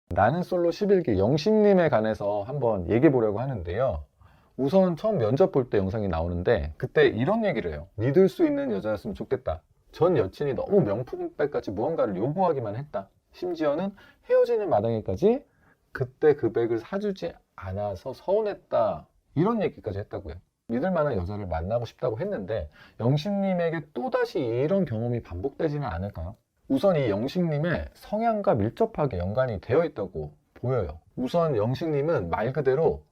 나는 솔로 11기 영식님에 관해서 한번 얘기해 보려고 하는데요. 우선 처음 면접 볼 때 영상이 나오는데 그때 이런 얘기를 해요. 믿을 수 있는 여자였으면 좋겠다. 전 여친이 너무 명품백까지 무언가를 요구하기만 했다. 심지어는 헤어지는 마당에까지 그때 그 백을 사주지 않아서 서운했다. 이런 얘기까지 했다고요. 믿을 만한 여자를 만나고 싶다고 했는데 영식님에게 또다시 이런 경험이 반복되지는 않을까요? 우선 이 영식님의 성향과 밀접하게 연관이 되어 있다고 보여요. 우선 영식님은 말 그대로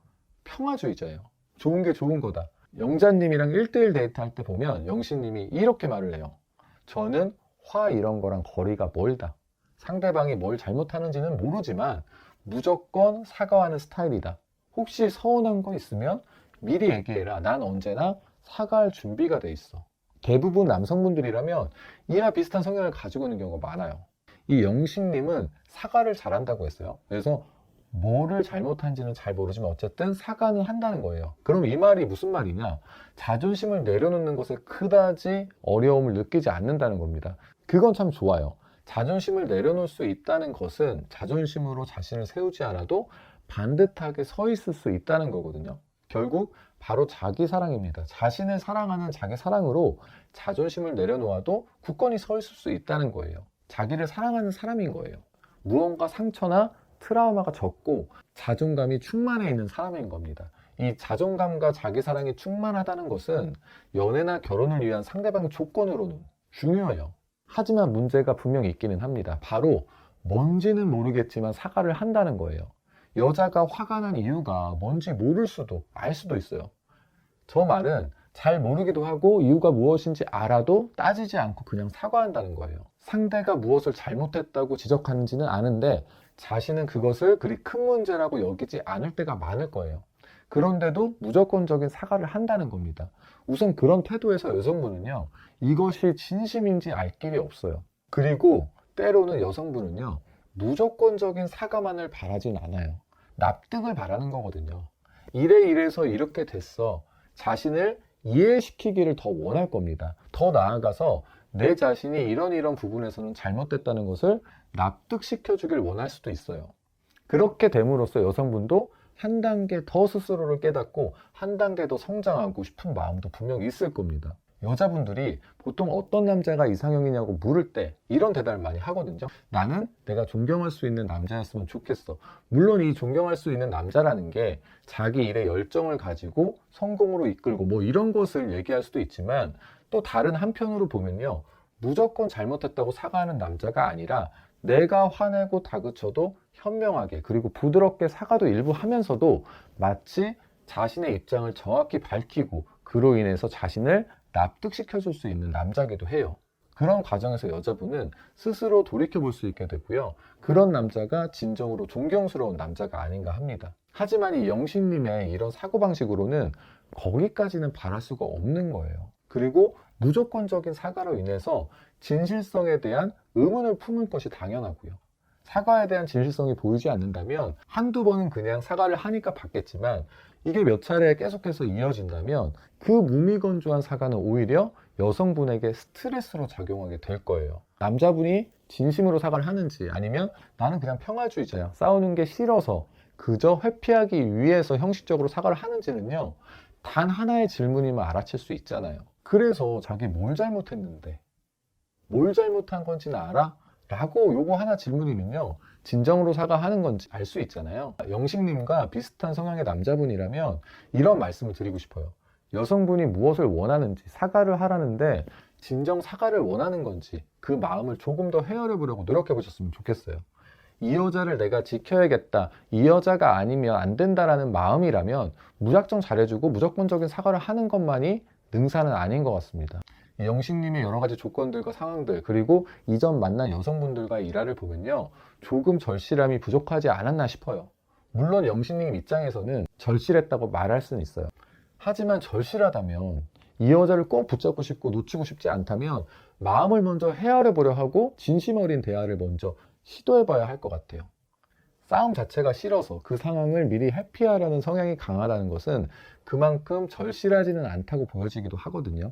평화주의자예요. 좋은 게 좋은 거다. 영자님이랑 1대1 데이트할 때 보면 영식님이 이렇게 말을 해요. 저는 화 이런 거랑 거리가 멀다. 상대방이 뭘 잘못하는지는 모르지만 무조건 사과하는 스타일이다. 혹시 서운한 거 있으면 미리 얘기해라. 난 언제나 사과할 준비가 돼 있어. 대부분 남성분들이라면 이와 비슷한 성향을 가지고 있는 경우가 많아요. 이 영식님은 사과를 잘한다고 했어요. 그래서 뭐를 잘못한지는 잘 모르지만 어쨌든 사과는 한다는 거예요. 그럼 이 말이 무슨 말이냐? 자존심을 내려놓는 것에 그다지 어려움을 느끼지 않는다는 겁니다. 그건 참 좋아요. 자존심을 내려놓을 수 있다는 것은 자존심으로 자신을 세우지 않아도 반듯하게 서 있을 수 있다는 거거든요. 결국 바로 자기 사랑입니다. 자신을 사랑하는 자기 사랑으로 자존심을 내려놓아도 굳건히 서 있을 수 있다는 거예요. 자기를 사랑하는 사람인 거예요. 무언가 상처나 트라우마가 적고 자존감이 충만해 있는 사람인 겁니다. 이 자존감과 자기 사랑이 충만하다는 것은 연애나 결혼을 위한 상대방 조건으로는 중요해요. 하지만 문제가 분명히 있기는 합니다. 바로 뭔지는 모르겠지만 사과를 한다는 거예요. 여자가 화가 난 이유가 뭔지 모를 수도 알 수도 있어요. 저 말은 잘 모르기도 하고 이유가 무엇인지 알아도 따지지 않고 그냥 사과한다는 거예요. 상대가 무엇을 잘못했다고 지적하는지는 아는데 자신은 그것을 그리 큰 문제라고 여기지 않을 때가 많을 거예요. 그런데도 무조건적인 사과를 한다는 겁니다. 우선 그런 태도에서 여성분은요, 이것이 진심인지 알 길이 없어요. 그리고 때로는 여성분은요, 무조건적인 사과만을 바라진 않아요. 납득을 바라는 거거든요. 이래서 이렇게 됐어. 자신을 이해시키기를 더 원할 겁니다. 더 나아가서 내 자신이 이런 부분에서는 잘못됐다는 것을 납득시켜주길 원할 수도 있어요. 그렇게 됨으로써 여성분도 한 단계 더 스스로를 깨닫고 한 단계 더 성장하고 싶은 마음도 분명히 있을 겁니다. 여자분들이 보통 어떤 남자가 이상형이냐고 물을 때 이런 대답을 많이 하거든요. 나는 내가 존경할 수 있는 남자였으면 좋겠어. 물론 이 존경할 수 있는 남자라는 게 자기 일에 열정을 가지고 성공으로 이끌고 뭐 이런 것을 얘기할 수도 있지만 또 다른 한편으로 보면요. 무조건 잘못했다고 사과하는 남자가 아니라 내가 화내고 다그쳐도 현명하게 그리고 부드럽게 사과도 일부 하면서도 마치 자신의 입장을 정확히 밝히고 그로 인해서 자신을 납득시켜줄 수 있는 남자기도 해요. 그런 과정에서 여자분은 스스로 돌이켜볼 수 있게 되고요. 그런 남자가 진정으로 존경스러운 남자가 아닌가 합니다. 하지만 이 영식님의 이런 사고방식으로는 거기까지는 바랄 수가 없는 거예요. 그리고 무조건적인 사과로 인해서 진실성에 대한 의문을 품을 것이 당연하고요. 사과에 대한 진실성이 보이지 않는다면 한두 번은 그냥 사과를 하니까 받겠지만 이게 몇 차례 계속해서 이어진다면 그 무미건조한 사과는 오히려 여성분에게 스트레스로 작용하게 될 거예요. 남자분이 진심으로 사과를 하는지 아니면 나는 그냥 평화주의자야. 싸우는 게 싫어서 그저 회피하기 위해서 형식적으로 사과를 하는지는요. 단 하나의 질문이면 알아챌 수 있잖아요. 그래서 자기 뭘 잘못했는데 뭘 잘못한 건지는 알아? 라고 요거 하나 질문이면요. 진정으로 사과하는 건지 알 수 있잖아요. 영식님과 비슷한 성향의 남자분이라면 이런 말씀을 드리고 싶어요. 여성분이 무엇을 원하는지 사과를 하라는데 진정 사과를 원하는 건지 그 마음을 조금 더 헤아려 보려고 노력해 보셨으면 좋겠어요. 이 여자를 내가 지켜야겠다. 이 여자가 아니면 안 된다라는 마음이라면 무작정 잘해주고 무조건적인 사과를 하는 것만이 능사는 아닌 것 같습니다. 영식님의 여러 가지 조건들과 상황들 그리고 이전 만난 여성분들과의 일화를 보면요. 조금 절실함이 부족하지 않았나 싶어요. 물론 영식님 입장에서는 절실했다고 말할 수는 있어요. 하지만 절실하다면 이 여자를 꼭 붙잡고 싶고 놓치고 싶지 않다면 마음을 먼저 헤아려 보려 하고 진심 어린 대화를 먼저 시도해 봐야 할 것 같아요. 싸움 자체가 싫어서 그 상황을 미리 회피하려는 성향이 강하다는 것은 그만큼 절실하지는 않다고 보여지기도 하거든요.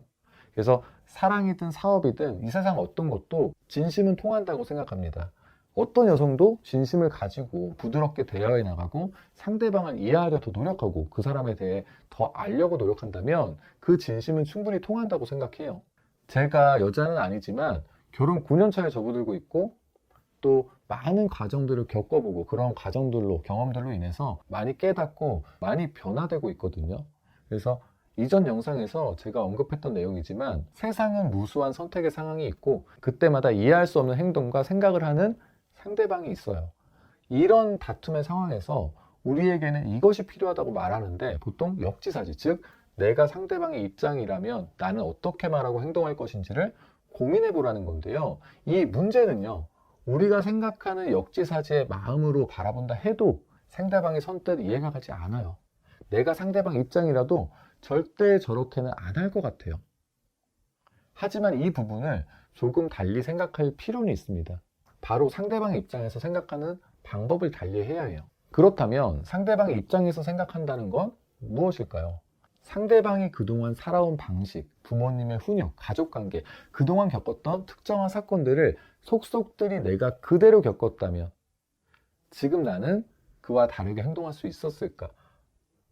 그래서 사랑이든 사업이든 이 세상 어떤 것도 진심은 통한다고 생각합니다. 어떤 여성도 진심을 가지고 부드럽게 대화해 나가고 상대방을 이해하려고 노력하고 그 사람에 대해 더 알려고 노력한다면 그 진심은 충분히 통한다고 생각해요. 제가 여자는 아니지만 결혼 9년 차에 접어들고 있고 또 많은 과정들을 겪어보고 그런 과정들로 경험들로 인해서 많이 깨닫고 많이 변화되고 있거든요. 그래서 이전 영상에서 제가 언급했던 내용이지만 세상은 무수한 선택의 상황이 있고 그때마다 이해할 수 없는 행동과 생각을 하는 상대방이 있어요. 이런 다툼의 상황에서 우리에게는 이것이 필요하다고 말하는데 보통 역지사지, 즉 내가 상대방의 입장이라면 나는 어떻게 말하고 행동할 것인지를 고민해 보라는 건데요. 이 문제는요, 우리가 생각하는 역지사지의 마음으로 바라본다 해도 상대방이 선뜻 이해가 가지 않아요. 내가 상대방 입장이라도 절대 저렇게는 안 할 것 같아요. 하지만 이 부분을 조금 달리 생각할 필요는 있습니다. 바로 상대방의 입장에서 생각하는 방법을 달리 해야 해요. 그렇다면 상대방의 입장에서 생각한다는 건 무엇일까요? 상대방이 그동안 살아온 방식, 부모님의 훈육, 가족관계, 그동안 겪었던 특정한 사건들을 속속들이 내가 그대로 겪었다면 지금 나는 그와 다르게 행동할 수 있었을까?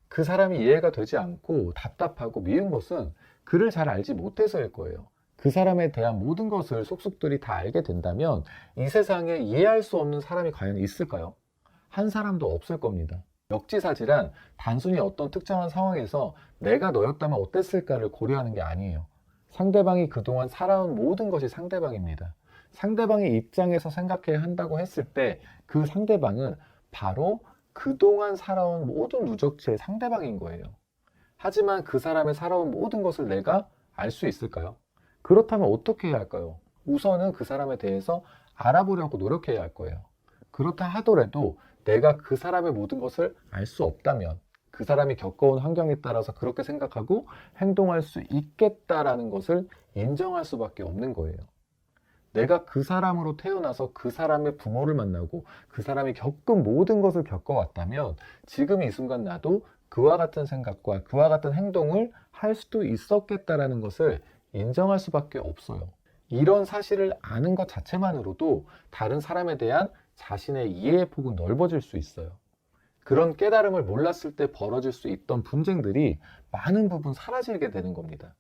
그 사람이 이해가 되지 않고 답답하고 미운 것은 그를 잘 알지 못해서일 거예요. 그 사람에 대한 모든 것을 속속들이 다 알게 된다면 이 세상에 이해할 수 없는 사람이 과연 있을까요? 한 사람도 없을 겁니다. 역지사지란 단순히 어떤 특정한 상황에서 내가 너였다면 어땠을까를 고려하는 게 아니에요. 상대방이 그동안 살아온 모든 것이 상대방입니다. 상대방의 입장에서 생각해야 한다고 했을 때 그 상대방은 바로 그동안 살아온 모든 누적체의 상대방인 거예요. 하지만 그 사람의 살아온 모든 것을 내가 알 수 있을까요? 그렇다면 어떻게 해야 할까요? 우선은 그 사람에 대해서 알아보려고 노력해야 할 거예요. 그렇다 하더라도 내가 그 사람의 모든 것을 알 수 없다면 그 사람이 겪어온 환경에 따라서 그렇게 생각하고 행동할 수 있겠다라는 것을 인정할 수밖에 없는 거예요. 내가 그 사람으로 태어나서 그 사람의 부모를 만나고 그 사람이 겪은 모든 것을 겪어왔다면 지금 이 순간 나도 그와 같은 생각과 그와 같은 행동을 할 수도 있었겠다라는 것을 인정할 수밖에 없어요. 이런 사실을 아는 것 자체만으로도 다른 사람에 대한 자신의 이해의 폭은 넓어질 수 있어요. 그런 깨달음을 몰랐을 때 벌어질 수 있던 분쟁들이 많은 부분 사라지게 되는 겁니다.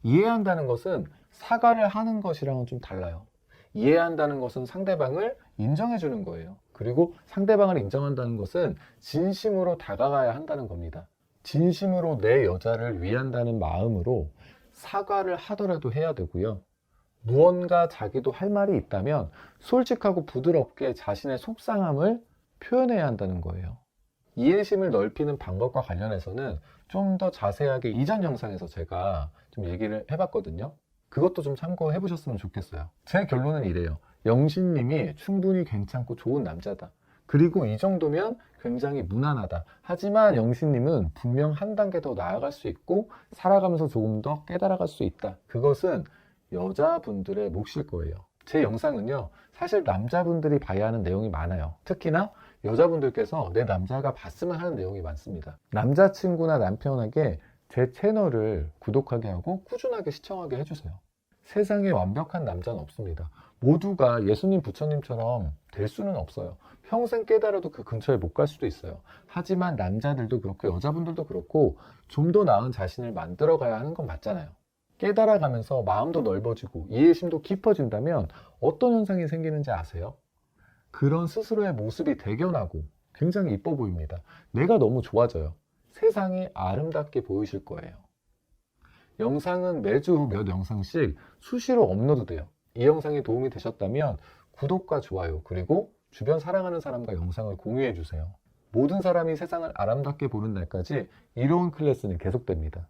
이해한다는 것은 사과를 하는 것이랑은 좀 달라요. 이해한다는 것은 상대방을 인정해 주는 거예요. 그리고 상대방을 인정한다는 것은 진심으로 다가가야 한다는 겁니다. 진심으로 내 여자를 위한다는 마음으로 사과를 하더라도 해야 되고요. 무언가 자기도 할 말이 있다면 솔직하고 부드럽게 자신의 속상함을 표현해야 한다는 거예요. 이해심을 넓히는 방법과 관련해서는 좀 더 자세하게 이전 영상에서 제가 좀 얘기를 해봤거든요. 그것도 좀 참고해 보셨으면 좋겠어요. 제 결론은 이래요. 영신님이 충분히 괜찮고 좋은 남자다. 그리고 이 정도면 굉장히 무난하다. 하지만 영신님은 분명 한 단계 더 나아갈 수 있고 살아가면서 조금 더 깨달아갈 수 있다. 그것은 여자분들의 몫일 거예요. 제 영상은요, 사실 남자분들이 봐야 하는 내용이 많아요. 특히나 여자분들께서 내 남자가 봤으면 하는 내용이 많습니다. 남자친구나 남편에게 제 채널을 구독하게 하고 꾸준하게 시청하게 해주세요. 세상에 완벽한 남자는 없습니다. 모두가 예수님, 부처님처럼 될 수는 없어요. 평생 깨달아도 그 근처에 못 갈 수도 있어요. 하지만 남자들도 그렇고 여자분들도 그렇고 좀 더 나은 자신을 만들어 가야 하는 건 맞잖아요. 깨달아가면서 마음도 넓어지고 이해심도 깊어진다면 어떤 현상이 생기는지 아세요? 그런 스스로의 모습이 대견하고 굉장히 이뻐 보입니다. 내가 너무 좋아져요. 세상이 아름답게 보이실 거예요. 영상은 매주 몇 영상씩 수시로 업로드돼요. 이 영상이 도움이 되셨다면 구독과 좋아요, 그리고 주변 사랑하는 사람과 영상을 공유해 주세요. 모든 사람이 세상을 아름답게 보는 날까지 이로운 클래스는 계속됩니다.